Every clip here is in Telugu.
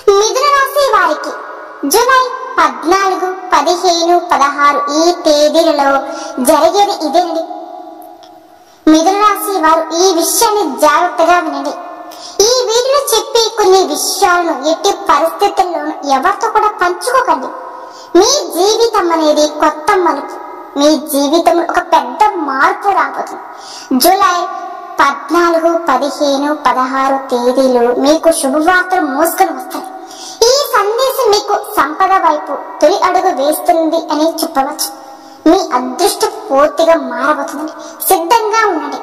మిథున రాశి వారికి జూలై 14, 15, 16 ఈ తేదీలలో జరిగేది ఇదేనండి. మిథున రాశి వారు ఈ విషయాన్ని జాగ్రత్తగా వినండి. ఈ వీడియోలో చెప్పే కొన్ని విషయాలను ఎట్టి పరిస్థితుల్లోనూ ఎవరితో కూడా పంచుకోకండి. మీ జీవితం అనేది కొత్త మలుపు. మీ జీవితంలో ఒక పెద్ద మార్పు రాబోతుంది. జూలై 14, 15, 16 తేదీలు మీకు శుభవార్తలు మోసుకొని వస్తాయి. ఈ సందేశం మీకు సంపద వైపు తొలి అడుగు వేస్తుంది అని చెప్పవచ్చు. మీ అదృష్టం పూర్తిగా మారబోతుందండి. సిద్ధంగా ఉండండి.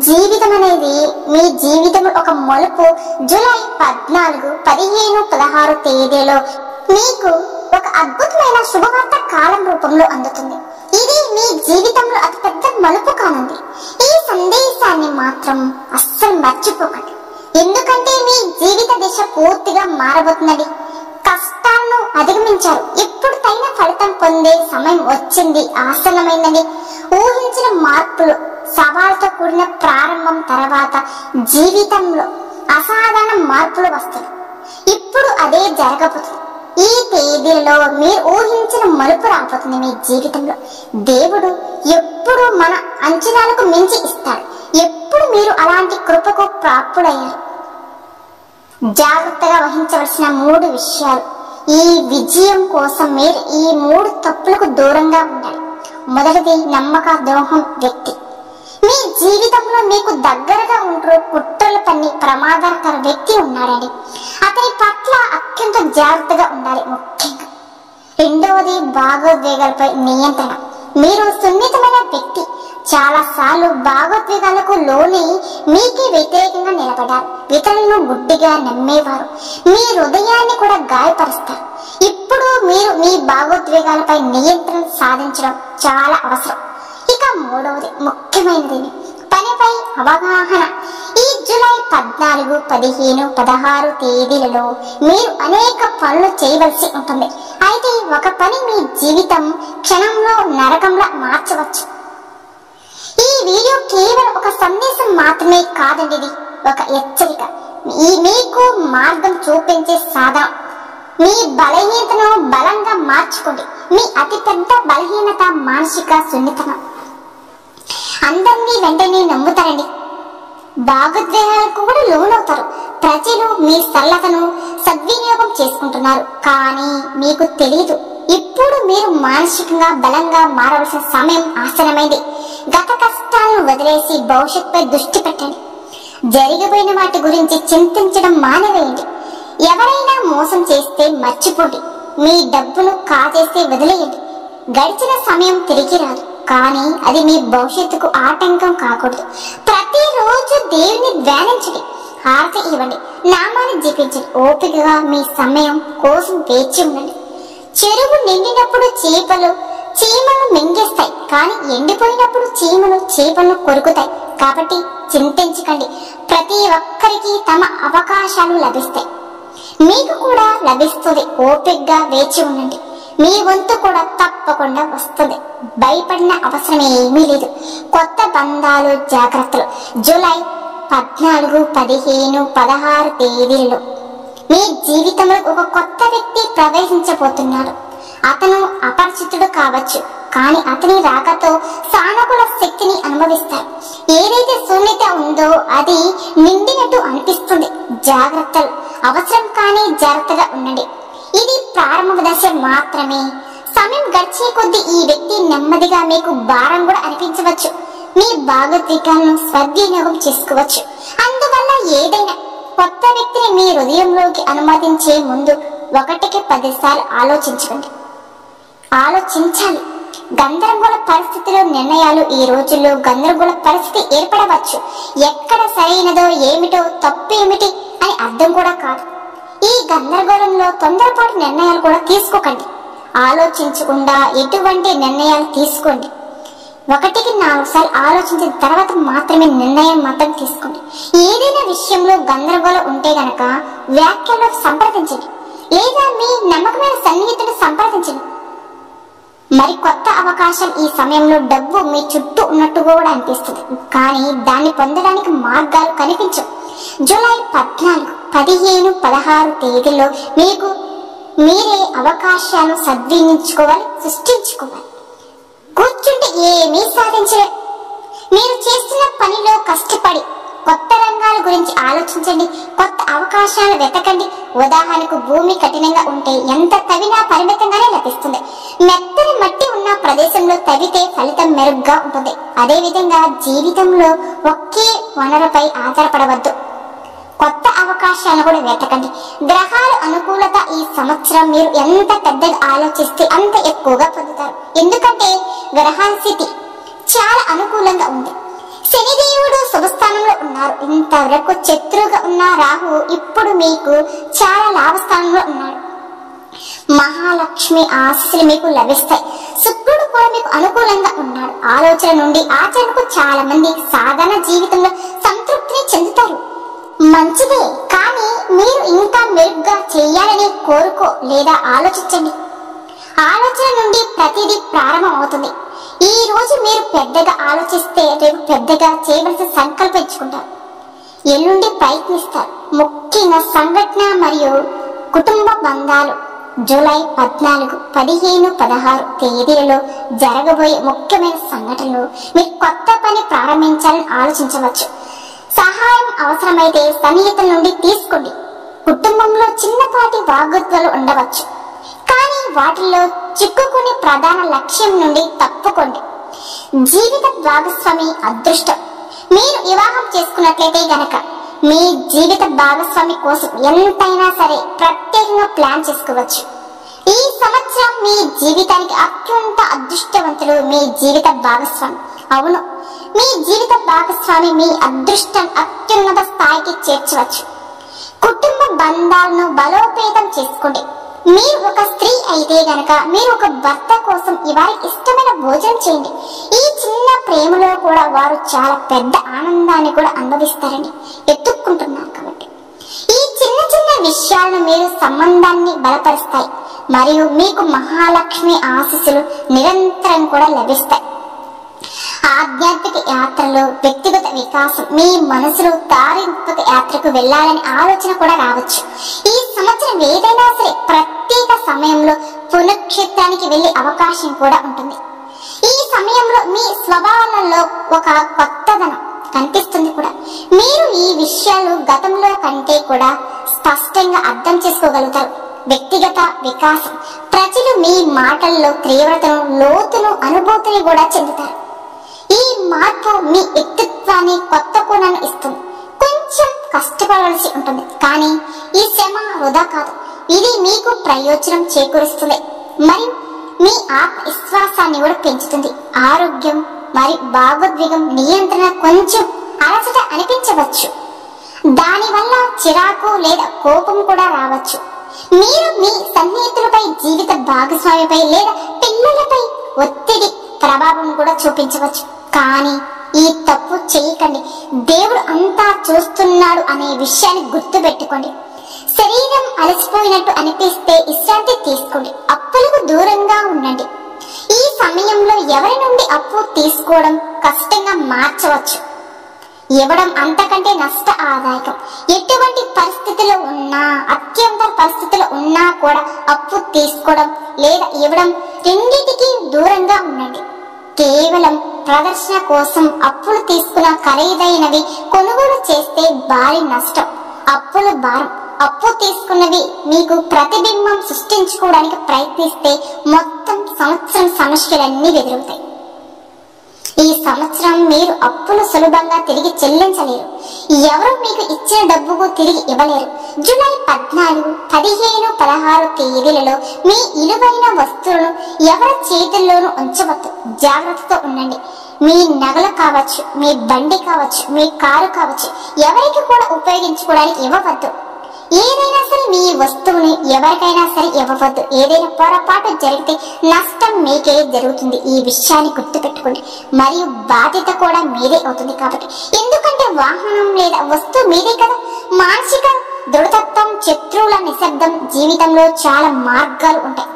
జీవితం అనేది మీ జీవితంలో ఒక మలుపు. జూలై 14, 15, 16 తేదీలో మీకు ఒక అద్భుతమైన శుభవార్త కాలం రూపంలో అందుతుంది. ఇది మీ జీవితంలో అతి పెద్ద మలుపు కానుంది. ఈ సందేశాన్ని మాత్రం అస్సలు మర్చిపోకండి. ఎందుకంటే మీ జీవిత దిశ పూర్తిగా మారబోతుందండి. కష్టాలను అధిగమించారు. ఇప్పుడు తగిన ఫలితం పొందే సమయం వచ్చింది, ఆసన్నమైందండి. ఊహించిన మార్పులు, సవాళ్ళతో కూడిన ప్రారంభం తర్వాత జీవితంలో అసాధారణ మార్పులు వస్తాయి. ఇప్పుడు అదే జరగబోతుంది. ఈ తేదీలలో మీరు ఊహించిన మలుపు రాబోతుంది. మీ జీవితంలో దేవుడు ఎప్పుడు మన అంచనాలకు మించి ఇస్తాడు. ఎప్పుడు మీరు అలాంటి కృపకు ప్రాప్తులయ్యారు. జాగ్రత్తగా వహించవలసిన 3 విషయాలు. ఈ విజయం కోసం మీరు ఈ 3 తప్పులకు దూరంగా ఉండాలి. మొదటిది, నమ్మక ద్రోహం వ్యక్తి. మీ జీవితంలో మీకు దగ్గరగా ఉంటూ కుట్రలు పన్ని ప్రమాదకర వ్యక్తి ఉన్నాడండి. అతని పట్ల అత్యంత జాగ్రత్తగా ఉండాలి. ముఖ్యంగా రెండవది, భావోద్వేగాలపై నియంత్రణ. మీరు సున్నితమైన వ్యక్తి. చాలా సార్లు భావోద్వేగాలకు లోని మీకే వ్యతిరేకంగా నిలబడారు. ఇతరులను గుడ్డిగా నమ్మేవారు మీ హృదయాన్ని కూడా గాయపరుస్తారు. ఇప్పుడు మీరు మీ భావోద్వేగాలపై నియంత్రణ సాధించడం చాలా అవసరం. ఇక మూడవది, ముఖ్యమైనది, పనిపై అవగాహన. ఈ జూలై 14, 15, 16 తేదీలలో మీరు అనేక పనులు చేయవలసి ఉంటుంది. అయితే ఒక పని మీ జీవితం క్షణంలో నరకంలా మార్చవచ్చు. ఈ వీడియో కేవలం ఒక సందేశం మాత్రమే కాదండి. ఇది ఒక హెచ్చరిక. మీకు మార్గం చూపించే సాధనం. మీ బలహీనతను బలంగా మార్చుకోండి. మీ అతిపెద్ద బలహీనత మానసిక సున్నితనం. అందరినీ వెంటనే నమ్ముతారండి. భావోద్వేగాలకు కూడా లోనవుతారు. ప్రజలు మీ సరళతను సద్వినియోగం చేసుకుంటున్నారు, కానీ మీకు తెలియదు. ఇప్పుడు మీరు మానసికంగా బలంగా మారవలసిన సమయం ఆసన్నమైంది. గత కష్టాలను వదిలేసి భవిష్యత్తుపై దృష్టి పెట్టండి. జరిగిపోయిన వాటి గురించి చింతించడం మానేవేయండి. ఎవరైనా మోసం చేస్తే మర్చిపోండి. మీ డబ్బును కాజేస్తే వదిలేయండి. గడిచిన సమయం తిరిగి రాదు, కానీ అది మీ భవిష్యత్తుకు ఆటంకం కాకూడదు. ప్రతిరోజు దేవుని ధ్యానించండి, హారతి ఇవ్వండి, నామాన్ని జపించండి. ఓపికగా మీ సమయం కోసం వేచి ఉండండి. చెరువు నిండినప్పుడు చీమలు మింగేస్తాయి, కానీ ఎండిపోయినప్పుడు చీమలు చేపలను కొరుకుతాయి. కాబట్టి చింతించకండి. ప్రతి ఒక్కరికి తమ అవకాశాలు లభిస్తాయి. మీకు కూడా లభిస్తుంది. ఓపికగా వేచి ఉండండి. మీ వంతు కూడా తప్పకుండా వస్తుంది. భయపడిన అవసరం ఏమీ లేదు. కొత్త బంధాలు, జాగ్రత్తలు. జూలై 14, 15, 16 తేదీలలో మీ జీవితంలో ఒక కొత్త వ్యక్తి ప్రవేశించబోతున్నాడు. అతను అపరిచితుడు కావచ్చు, కానీ అతని రాకతో సానుకూల శక్తిని అనుభవిస్తారు. ఏదైతే శూన్యత ఉందో అది నిండినట్టు అనిపిస్తుంది. జాగ్రత్తలు అవసరం, కానీ జాగ్రత్తగా ఉండండి. ఇది ప్రారంభ దశ మాత్రమే. సమయం గడిచే కొద్దీ ఈ వ్యక్తి నెమ్మదిగా మీకు భారం కూడా అనిపించవచ్చు. మీ భావోద్వేగాలను సద్వినియోగం చేసుకోవచ్చు. అందువల్ల ఏదైనా కొత్త వ్యక్తిని మీ హృదయంలోకి అనుమతించే ముందు 1కి 10 సార్లు ఆలోచించాలి. గందరగోళ పరిస్థితిలో నిర్ణయాలు. ఈ రోజుల్లో గందరగోళ పరిస్థితి ఏర్పడవచ్చు. ఎక్కడ సరైనదో ఏమిటో, తప్పు ఏమిటి అని అర్థం కూడా కాదు. ఈ గందరగోళంలో తొందరపాటు నిర్ణయాలు కూడా తీసుకోకండి. ఆలోచించకుండా ఎటువంటి నిర్ణయాలు తీసుకోండి. 1కి 4 సార్లు ఆలోచించిన తర్వాత మాత్రమే నిర్ణయం మాత్రం తీసుకోండి. ఏదైనా విషయంలో గందరగోళం ఉంటే గనక వ్యాఖ్యలో సంప్రదించండి, లేదా మీ నమ్మకమైన సన్నిహితుడు సంప్రదించండి. మరి కొత్త అవకాశం ఈ సమయంలో డబ్బు మీ చుట్టూ ఉన్నట్టు కూడా అనిపిస్తుంది, కానీ దాన్ని పొందడానికి మార్గాలు కనిపించవు. జూలై 14, 15, 16 తేదీల్లో మీకు మీరే అవకాశాలు సృష్టించుకోవాలి. కూర్చుంటే ఏమీ సాధించలే. మీరు చేస్తున్న పనిలో కష్టపడి కొత్త రంగాల గురించి ఆలోచించండి, కొత్త అవకాశాలు వెతకండి. ఉదాహరణకు భూమి కఠినంగా ఉంటే ఎంత తవ్వినా పరిమితంగానే లభిస్తుంది. మెత్తని మట్టి ఉన్న ప్రదేశంలో తవ్వితే ఫలితం మెరుగ్గా ఉంటుంది. అదేవిధంగా జీవితంలో ఒకే వనరుపై ఆధారపడవద్దు, కొత్త అవకాశాలను కూడా వెతకండి. గ్రహాల అనుకూలత ఈ సంవత్సరం మీరు ఎంత పెద్దగా ఆలోచిస్తే అంత ఎక్కువగా పొందుతారు. ఎందుకంటే గ్రహాల స్థితి చాలా అనుకూలంగా ఉంది. శనిదేవుడు శుభస్థానంలో ఉన్నారు. ఇంతవరకు శత్రువుగా ఉన్న రాహు ఇప్పుడు మీకు చాలా లాభస్థానంలో ఉన్నాడు. మహాలక్ష్మి ఆశీస్సులు మీకు లభిస్తాయి. శుక్రుడు కూడా మీకు అనుకూలంగా ఉన్నాడు. ఆలోచన నుండి ఆచరణకు చాలా మంది సాధారణ జీవితంలో సంతృప్తిని చెందుతారు. మంచిదే, కానీ మీరు ఇంకా మెరుగ్గా చేయాలని కోరుకో లేదా ఆలోచించండి. ఆలోచన నుండి ప్రతిదీ ప్రారంభం అవుతుంది. ఈ రోజు మీరు పెద్దగా ఆలోచిస్తే రేపు పెద్దగా చేయవలసిన సంకల్పించుకుంటారు. ఎల్లుండి ప్రయత్నిస్తారు. ముఖ్యంగా సంఘటన మరియు కుటుంబ బంధాలు జూలై 14, 15, 16 తేదీలలో జరగబోయే ముఖ్యమైన సంఘటనలు మీరు కొత్త పని ప్రారంభించాలని ఆలోచించవచ్చు. సహాయం అవసరమైతే సన్నిహితుల నుండి తీసుకోండి. కుటుంబంలో చిన్నపాటి వాగ్వాదాలు ఉండవచ్చు, కానీ వాటిల్లో చిక్కుకుని ప్రధాన లక్ష్యం నుండి తప్పుకోండి. జీవిత భాగస్వామి అదృష్టం. మీరు వివాహం చేసుకున్నట్లయితే గనక మీ జీవిత భాగస్వామి కోసం ఎంతైనా సరే ప్రత్యేకంగా ప్లాన్ చేసుకోవచ్చు. ఈ సంవత్సరం మీ జీవితానికి అత్యంత అదృష్టవంతులు మీ జీవిత భాగస్వామి. అవును, మీ జీవిత భాగస్వామి మీ అదృష్టం అత్యున్నత స్థాయికి చేర్చవచ్చు. కుటుంబ బంధాలను బలోపేతం చేసుకోండి. మీరు ఒక స్త్రీ అయితే గనక మీరు ఒక భర్త కోసం వారికి ఇష్టమైన భోజనం చేయండి. ఈ చిన్న ప్రేమలో కూడా వారు చాలా పెద్ద ఆనందాన్ని కూడా అనుభవిస్తారని ఎత్తుక్కుంటున్నారు. కాబట్టి ఈ చిన్న చిన్న విషయాలను మీరు సంబంధాన్ని బలపరుస్తాయి మరియు మీకు మహాలక్ష్మి ఆశీస్సులు నిరంతరం కూడా లభిస్తాయి. ఆధ్యాత్మిక యాత్రలో వ్యక్తిగత వికాసం, మీ మనసులో తారింపుక యాత్రకు వెళ్లాలని ఆలోచన కూడా రావచ్చు. ఈ సంవత్సరం ఏదైనా సరే ప్రత్యేక సమయంలో పుణ్యక్షేత్రానికి వెళ్లే అవకాశం కూడా ఉంటుంది. ఈ సమయంలో మీ స్వభావాలలో ఒక కొత్తదనం కనిపిస్తుంది కూడా. మీరు ఈ విషయాలు గతంలో కంటే కూడా స్పష్టంగా అర్థం చేసుకోగలుగుతారు. వ్యక్తిగత వికాసం, ప్రజలు మీ మాటల్లో తీవ్రతను, లోతును, అనుభూతిని కూడా చెందుతారు. ఈ మార్పు మీ వ్యక్తిత్వాన్ని కొత్త కోణాన్ని ఇస్తుంది. కొంచెం కష్టపడవలసి ఉంటుంది, కానీ ఈ శ్రమ వృధా కాదు. ఇది మీకు ప్రయోజనం చేకూరుస్తుంది మరియు మీ ఆత్మవిశ్వాసాన్ని కూడా పెంచుతుంది. ఆరోగ్యం మరియు భావోద్వేగం నియంత్రణ కొంచెం అలసట అనిపించవచ్చు. దానివల్ల చిరాకు లేదా కోపం కూడా రావచ్చు. మీరు మీ సన్నిహితులపై, జీవిత భాగస్వామిపై లేదా పిల్లలపై ఒత్తిడి ప్రభావం కూడా చూపించవచ్చు. కానీ ఈ తప్పు చేయకండి. దేవుడు అంతా చూస్తున్నాడు అనే విషయాన్ని గుర్తు పెట్టుకోండి. శరీరం అలసిపోయినట్టు అనిపిస్తే విశ్రాంతి తీసుకోండి. అప్పులకు దూరంగా ఉండండి. ఈ సమయంలో ఎవరి నుండి అప్పు తీసుకోవడం కష్టంగా మార్చవచ్చు. ఇవ్వడం అంతకంటే నష్ట ఆదాయకం. ఎటువంటి పరిస్థితిలో ఉన్నా, అత్యంత పరిస్థితుల్లో ఉన్నా కూడా అప్పు తీసుకోవడం లేదా ఇవ్వడం రెండింటికి దూరంగా ఉండండి. కేవలం ప్రదర్శన కోసం అప్పులు తీసుకున్న ఖరీదైనవి కొనుగోలు చేస్తే భారీ నష్టం. అప్పుల భారం. అప్పు తీసుకున్నవి మీకు ప్రతిబింబం సృష్టించుకోవడానికి ప్రయత్నిస్తే మొత్తం సంవత్సరం సమస్యలన్నీ ఎదురవుతాయి. ఈ సంవత్సరం మీరు అప్పులు సులభంగా తిరిగి చెల్లించలేరు. ఎవరు మీకు ఇచ్చిన డబ్బుకు తిరిగి ఇవ్వలేరు. జూలై 14, 15, 16 తేదీలలో మీ విలువైన వస్తువులను ఎవరి చేతుల్లోనూ ఉంచవద్దు. జాగ్రత్తతో ఉండండి. మీ నగలు కావచ్చు, మీ బండి కావచ్చు, మీ కారు కావచ్చు, ఎవరికి కూడా ఉపయోగించుకోవడానికి ఇవ్వవద్దు. ఏదైనా సరే మీ వస్తువుని ఎవరికైనా సరే ఇవ్వవద్దు. ఏదైనా పొరపాటు జరిగితే నష్టం మీకే జరుగుతుంది. ఈ విషయాన్ని గుర్తుపెట్టుకోండి. మరియు బాధ్యత కూడా మీదే అవుతుంది. కాబట్టి ఎందుకంటే వాహనం లేదా వస్తువు మీదే కదా. మానసిక దృఢతత్వం, శత్రువుల నిశ్శబ్దం. జీవితంలో చాలా మార్గాలు ఉంటాయి.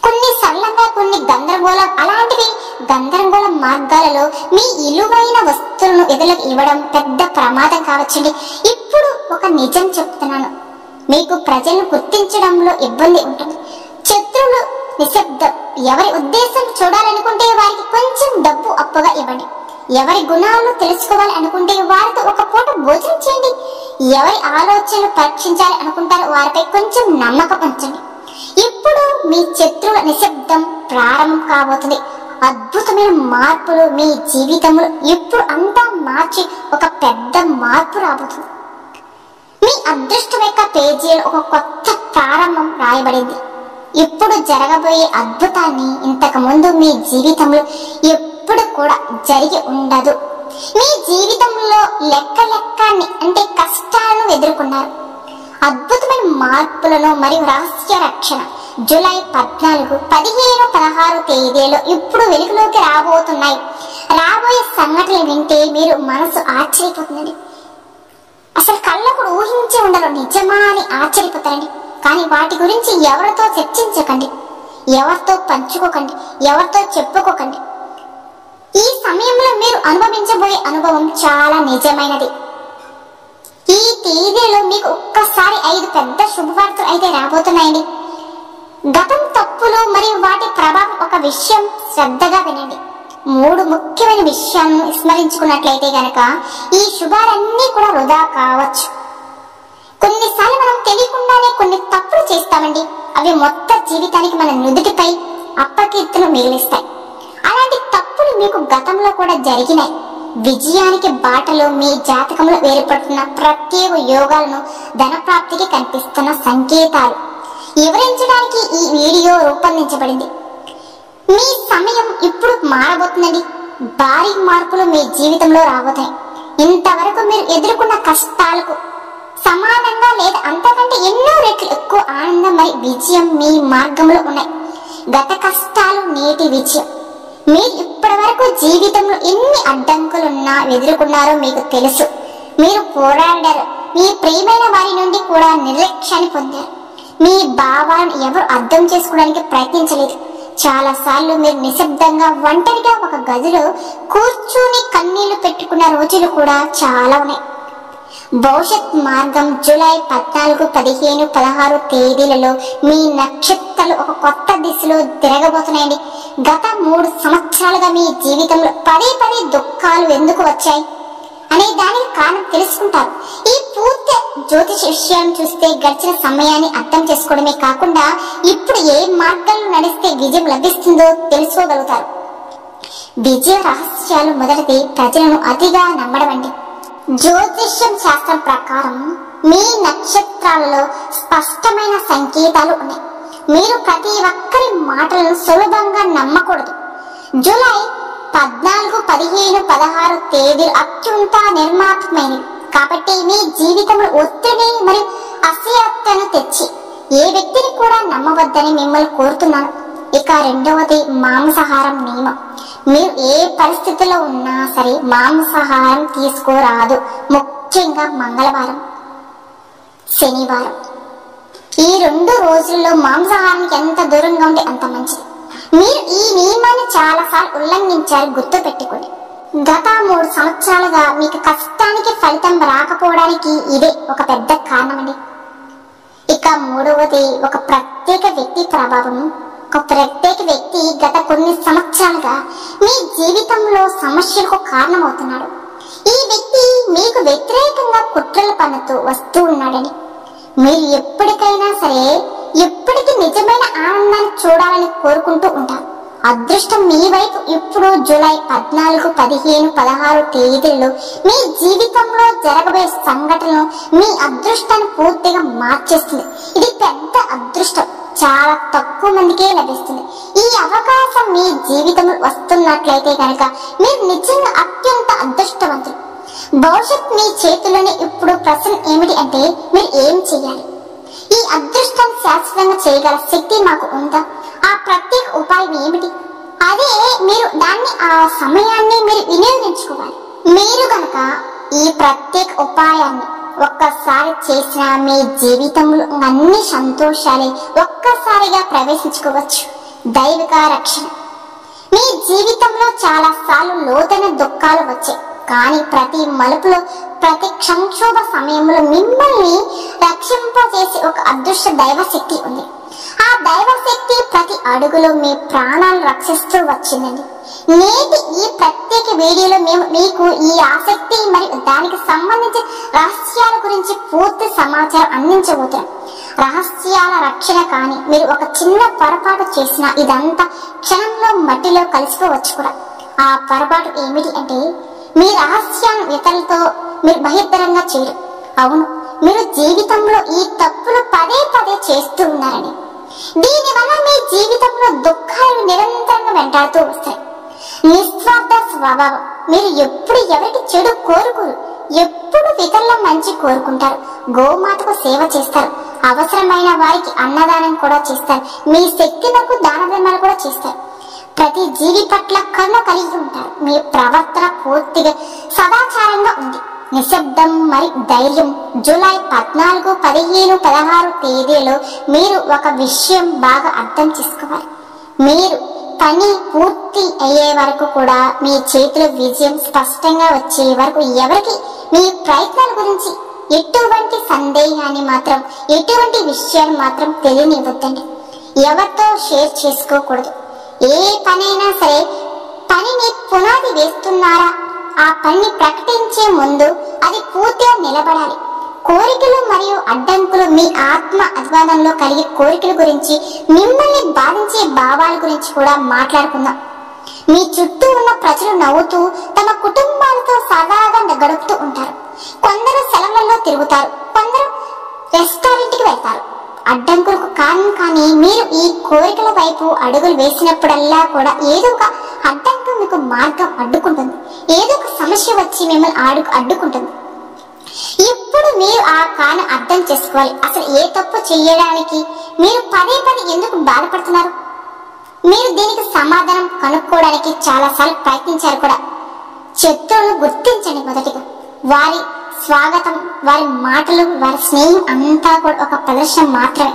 కొన్ని సరళంగా, కొన్ని గందరగోళం. అలాంటివి గందరగోళ మార్గాలలో మీ విలువైన వస్తువులను ఎదులకు ఇవ్వడం పెద్ద ప్రమాదం కావచ్చండి. ఇప్పుడు ఒక నిజం చెప్తున్నాను, మీకు ప్రజలను గుర్తించడంలో ఇబ్బంది ఉంటుంది. శత్రువులు నిశ్శబ్దం. ఎవరి ఉద్దేశం చూడాలనుకుంటే వారికి కొంచెం డబ్బు అప్పుగా ఇవ్వండి. ఎవరి గుణాలను తెలుసుకోవాలి అనుకుంటే వారితో ఒక పూట భోజనం చేయండి. ఎవరి ఆలోచనలు పరీక్షించాలి అనుకుంటారో వారిపై కొంచెం నమ్మకం ఉంచండి. ఇప్పుడు మీ శత్రువుల నిశ్శబ్దం ప్రారంభం కాబోతుంది. అద్భుతమైన మార్పులు మీ జీవితంలో ఇప్పుడు అంతా మార్చి ఒక పెద్ద మార్పు రాబోతుంది. మీ అదృష్టం యొక్క పేజీలో ఒక కొత్త ప్రారంభం రాయబడింది. ఇప్పుడు జరగబోయే అద్భుతాన్ని ఇంతకు ముందు మీ జీవితంలో ఎప్పుడు కూడా జరిగి ఉండదు. మీ జీవితంలో లెక్కని అంటే కష్టాలను ఎదుర్కొన్నారు. అద్భుతమైన మార్పులను మరియు రహస్య రక్షణ జూలై 14, 15, 16 తేదీలో ఇప్పుడు వెలుగులోకి రాబోతున్నాయి. రాబోయే సంఘటనలు వింటే మీరు మనసు ఆశ్చర్యపోతుందండి. అసలు కళ్ళకు ఊహించి ఉండరు, నిజమా అని ఆశ్చర్యపోతారండి. కానీ వాటి గురించి ఎవరితో చర్చించకండి, ఎవరితో పంచుకోకండి, ఎవరితో చెప్పుకోకండి. ఈ సమయంలో మీరు అనుభవించబోయే అనుభవం చాలా నిజమైనది. ఈ తేదీలో మీకు ఒక్కసారి 5 పెద్ద శుభవార్తలు అయితే రాబోతున్నాయండి. గతం తప్పులు మరియు వాటి ప్రభావం. ఒక విషయం శ్రద్ధగా వినండి. 3 ముఖ్యమైన విషయాలను స్మరించుకున్నట్లయితే గనక ఈ శుభాలన్నీ కూడా వృధా కావచ్చు. కొన్నిసార్లు మనం తెలియకుండానే కొన్ని తప్పులు చేస్తామండి. అవి మొత్తం జీవితానికి మన నుదుటిపై అప్పకీర్తులు మిగిలిస్తాయి. అలాంటి తప్పులు మీకు గతంలో కూడా జరిగినాయి. విజయానికి బాటలో మీ జాతకంలో ఏర్పడుతున్న ప్రత్యేక యోగాలను, ధనప్రాప్తికి కనిపిస్తున్న సంకేతాలు వివరించడానికి ఈ వీడియో రూపొందించబడింది. మీ సమయం ఇప్పుడు మారబోతుందండి. భారీ మార్పులు మీ జీవితంలో రాబోతాయి. ఇంతవరకు మీరు ఎదుర్కొన్న కష్టాలకు సమానంగా లేదా అంతకంటే ఎన్నో రెట్లు ఎక్కువ ఆనందం మరియు విజయం మీ మార్గంలో ఉన్నాయి. గత కష్టాలు, నేటి విజయం. మీరు ఇప్పటి వరకు జీవితంలో ఎన్ని అడ్డంకులున్నా ఎదుర్కొన్నారో మీకు తెలుసు. మీరు పోరాడారు. మీ ప్రియమైన వారి నుండి కూడా నిర్లక్ష్యాన్ని పొందారు. మీ భావాలను ఎవరు అర్థం చేసుకోవడానికి ప్రయత్నించలేదు. చాలా సార్లు మీరు నిశ్శబ్దంగా ఒంటరిగా ఒక గదిలో కూర్చుని కన్నీళ్లు పెట్టుకున్న రోజులు కూడా చాలా ఉన్నాయి. భవిష్యత్ మార్గం జూలై 14, 15, 16 తేదీలలో మీ నక్షత్రాలు ఒక కొత్త దిశలో తిరగబోతున్నాయండి. గత 3 సంవత్సరాలుగా మీ జీవితంలో పదే దుఃఖాలు ఎందుకు వచ్చాయి అనే దానికి కారణం తెలుసుకుంటారు. ఈ పూర్తి జ్యోతిష విషయాన్ని చూస్తే గడిచిన సమయాన్ని అర్థం చేసుకోవడమే కాకుండా ఇప్పుడు ఏ మార్గంలో నడిస్తే విజయం లభిస్తుందో తెలుసుకోగలుగుతారు. విజయ రహస్యాలు. మొదటిది, ప్రజలను అతిగా నమ్మడం అండి. జ్యోతిష్యం శాస్త్రం ప్రకారం మీ నక్షత్రాలలో స్పష్టమైన సంకేతాలు ఉన్నాయి. మీరు ప్రతి ఒక్కరి మాటలను సులభంగా నమ్మకూడదు. జూలై 14, 15, 16 తేదీలు అత్యంత నిర్మాణమైనవి కాబట్టి మీ జీవితంలో ఒత్తిడి మరియు అస్థిరతను తెచ్చి ఏ వ్యక్తిని కూడా నమ్మవద్దని మిమ్మల్ని కోరుతున్నాను. ఇక రెండవది, మాంసాహారం నియమం. మీరు ఏ పరిస్థితిలో ఉన్నా సరే మాంసాహారం తీసుకోరాదు. ముఖ్యంగా మంగళవారం, శనివారం. ఈ 2 రోజుల్లో మాంసాహారానికి ఎంత దూరంగా ఉంటే అంత మంచిది. మీరు ఈ నియమాన్ని చాలాసార్లు ఉల్లంఘించారు, గుర్తు పెట్టుకోండి. గత 3 సంవత్సరాలుగా మీకు కష్టానికి ఫలితం రాకపోవడానికి ఇదే ఒక పెద్ద కారణం అండి. ఇక మూడవది, ఒక ప్రత్యేక వ్యక్తి ప్రభావం. ఒక ప్రత్యేక వ్యక్తి గత కొన్ని సంవత్సరాలుగా మీ జీవితంలో సమస్యలకు కారణమవుతున్నాడు. ఈ వ్యక్తి మీకు వ్యతిరేకంగా కుట్రలు పన్నుతూ వస్తూ ఉన్నాడని. మీరు ఎప్పటికైనా సరే ఎప్పటికీ నిజమైన ఆనందాన్ని చూడాలని కోరుకుంటూ ఉంటారు. అదృష్టం మీ వైపు ఇప్పుడు జూలై 14, 15, 16 తేదీల్లో మీ జీవితంలో జరగబోయే సంఘటనలు మీ అదృష్టాన్ని పూర్తిగా మార్చేస్తుంది. ఇది పెద్ద అదృష్టం, చాలా తక్కువ మందికే లభిస్తుంది. ఈ అవకాశం మీ జీవితంలో వస్తున్నట్లయితే కనుక మీరు నిజంగా అత్యంత అదృష్టవంతులు. భవిష్యత్ మీ చేతుల్లోనే. ఇప్పుడు ప్రశ్న ఏమిటి అంటే మీరు ఏం చేయాలి? ఈ అదృష్టం శాశ్వతంగా చేయగల శక్తి మాకు ఉందా? ఆ ప్రత్యేక ఉపాయం ఏమిటి? అదే మీరు దాన్ని, ఆ సమయాన్ని మీరు వినియోగించుకోవాలి. మీరు కనుక ఈ ప్రత్యేక ఉపాయాన్ని ఒక్కసారి చేసిన మీ జీవితంలో అన్ని సంతోషాలే ఒక్క ఒక్కసారిగా ప్రవేశించుకోవచ్చు. దైవిక రక్షణ. మీ జీవితంలో చాలా సార్లు లోతైన దుఃఖాలు వచ్చాయి, కానీ ప్రతి మలుపులో, ప్రతి సంక్షోభ సమయంలో మిమ్మల్ని రక్షింపజేసే ఒక అదృష్ట దైవశక్తి ఉంది. ఆ దైవశక్తి ప్రతి అడుగులో మీ ప్రాణాలు రక్షిస్తూ వచ్చిందండి. నేటి ఈ ప్రత్యేక వీడియోలో మేము మీకు ఈ ఆసక్తి మరియు దానికి సంబంధించిన రహస్యాల గురించి పూర్తి సమాచారం అందించబోతున్నాం. రహస్యాల రక్షణ కానీ మీరు ఒక చిన్న పొరపాటు చేసినా ఇదంతా క్షణంలో మట్టిలో కలిసిపోవచ్చు కూడా. ఆ పొరపాటు ఏమిటి అంటే, మీ రహస్యాన్ని ఇతరులతో మీరు బహిర్గతంగా చేయరు. అవును, మీరు జీవితంలో ఈ తప్పులు పదే పదే చేస్తూ ఉన్నారని. దీనివల్ల మీ జీవితంలో దుఃఖాలు నిరంతరంగా వెంటాడుతూ వస్తాయి. నిస్వార్థ స్వభావం. మీరు ఎప్పుడు ఎవరికి చెడు కోరుకోరు, ఎప్పుడు ఇతరుల మంచి కోరుకుంటారు. గోమాతకు సేవ చేస్తారు, అవసరమైన వారికి అన్నదానం కూడా చేస్తారు, మీ శక్తి వరకు దాన ధర్మాలు కూడా చేస్తారు. ప్రతి జీవి పట్ల కరుణ కలిగి ఉంటారు. మీ ప్రవర్తన పూర్తిగా సదాచారంగా ఉంది. నిశ్శబ్దం మరియు ధైర్యం. జూలై 14, 15, 16 తేదీలో మీరు ఒక విషయం బాగా అర్థం చేసుకోవాలి. మీరు పని పూర్తి అయ్యే వరకు కూడా మీ చేతిలో విజయం స్పష్టంగా వచ్చే వరకు ఎవరికి మీ ప్రయత్నాల గురించి ఎటువంటి సందేహాన్ని మాత్రం, ఎటువంటి విషయాన్ని మాత్రం తెలియనివ్వద్దండి. ఎవరితో షేర్ చేసుకోకూడదు. ఏ పనైనా సరే పనిని పునాది వేస్తున్నారా, ఆ పనిని ప్రకటించే ముందు అది పూర్తిగా నిలబడాలి. కోరికలు మరియు అడ్డంకులు. మీ ఆత్మ అధ్వానంలో కలిగే కోరికల గురించి, మిమ్మల్ని బాధించే భావాల గురించి కూడా మాట్లాడుకుందాం. మీ చుట్టూ ఉన్న ప్రజలు నవ్వుతూ తమ కుటుంబాలతో సరదాగా గడుపుతూ ఉంటారు. కొందరు సెలవులలో తిరుగుతారు, కొందరు రెస్టారెంట్కి వెళ్తారు. అడ్డంకులకు కారణం కానీ మీరు ఈ కోరికల వైపు అడుగులు వేసినప్పుడల్లా కూడా ఏదో ఒక అడ్డంకు మీకు మార్గం అడ్డుకుంటుంది. ఏదో ఒక సమస్య వచ్చి మిమ్మల్ని అడ్డుకుంటుంది. ఇప్పుడు మీరు ఆ కారణం అర్థం చేసుకోవాలి. అసలు ఏ తప్పు చేయడానికి మీరు పదే పదే ఎందుకు బాధపడుతున్నారు? మీరు దీనికి సమాధానం కనుక్కోవడానికి చాలా సార్లు ప్రయత్నించారు కూడా. శత్రువును గుర్తించండి. మొదటిగా వారి స్వాగతం, వారి మాటలు, వారి స్నేహం అంతా కూడా ఒక ప్రదర్శన మాత్రమే.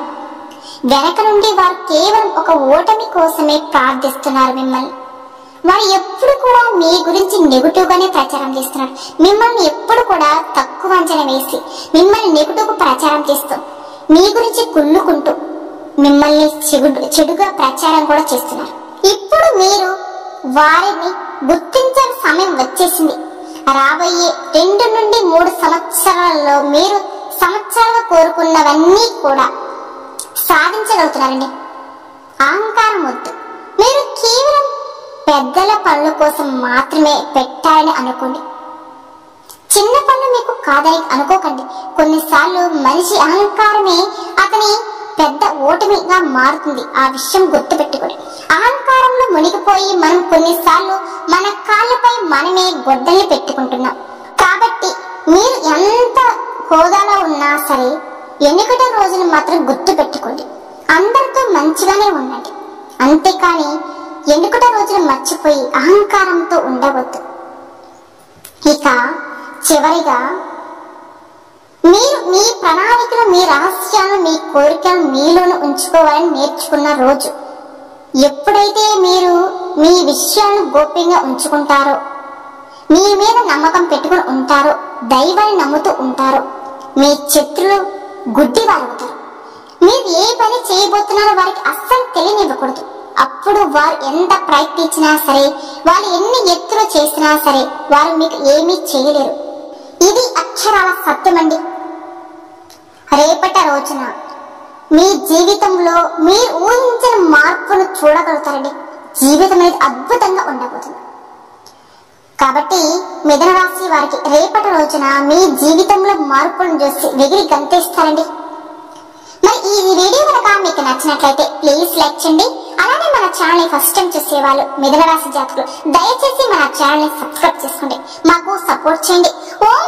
వెనక నుండి వారు కేవలం ఒక ఓటమి కోసమే ప్రార్థిస్తున్నారు మిమ్మల్ని. వారు ఎప్పుడు కూడా మీ గురించి నెగిటివ్ గానే ప్రచారం చేస్తున్నారు. మిమ్మల్ని ఎప్పుడు కూడా తక్కువ అంచనా వేసి మిమ్మల్ని నెగిటివ్ ప్రచారం చేస్తూ, మీ గురించి కుళ్ళుకుంటూ మిమ్మల్ని చెడుగా ప్రచారం కూడా చేస్తున్నారు. ఇప్పుడు మీరు వారిని గుర్తించే సమయం వచ్చేసింది. రాబోయే 2 నుండి 3 సంవత్సరాలలో మీరు సంవత్సరాలుగా కోరుకున్నవన్నీ కూడా సాధించగలుగుతున్నారండి. అహంకారం వద్దు. మీరు కేవలం పెద్దల పనుల కోసం మాత్రమే పెట్టాలని అనుకోండి. చిన్న పనులు మీకు కాదని అనుకోకండి. కొన్నిసార్లు మనిషి అహంకారమే అతని పెద్ద ఓటమిగా మారుతుంది. ఆ విషయం గుర్తుపెట్టుకోండి. అహంకారంలో మునిగిపోయి మనం కొన్నిసార్లు మన కాళ్ళపై మనమే గొడ్డల్ని పెట్టుకుంటున్నాం. కాబట్టి మీరు ఎంత హోదాలో ఉన్నా సరే ఎన్నికటి రోజులు మాత్రం గుర్తు పెట్టుకోండి. అందరితో మంచిగానే ఉండండి, అంతేకాని ఎన్నికటి రోజులు మర్చిపోయి అహంకారంతో ఉండవద్దు. ఇక చివరిగా, మీరు మీ ప్రణాళికలు, మీ రహస్యాలను, మీ కోరికలను మీలోనే ఉంచుకోవాలని నేర్చుకున్న రోజు. ఎప్పుడైతే మీరు మీ విషయాలను గోప్యంగా ఉంచుకుంటారో, మీ మీద నమ్మకం పెట్టుకుని ఉంటారో, దైవాన్ని నమ్ముతూ ఉంటారో, మీ శత్రులు గుడ్డివారవుతారు. మీరు ఏ పని చేయబోతున్నారో వారికి అస్సలు తెలియనివ్వకూడదు. అప్పుడు వారు ఎంత ప్రయత్నించినా సరే, వారు ఎన్ని ఎత్తులు చేసినా సరే వారు మీకు ఏమీ చేయలేరు. ఇది అక్షరాల సత్యమండి. రేపటి రోజున మీ జీవితంలో మీరు ఊహించిన మార్పును చూడగలుగుతారండి. జీవితం అనేది అద్భుతంగా ఉండబోతుంది. కాబట్టి మిథున రాశి వారికి రేపటి రోజున మీ జీవితంలో మార్పులను చూసి వెగిరి గంతేస్తారండి. మరి ఈ వీడియో కనుక మీకు నచ్చినట్లయితే ప్లీజ్ లైక్ చేయండి. అలానే మన ఛానల్ ఫస్ట్ టైం చూసేవాళ్ళు మిథున రాశి జాతకులు దయచేసి మన ఛానల్ ని సబ్స్క్రైబ్ చేసుకోండి, మాకు సపోర్ట్ చేయండి. ఓం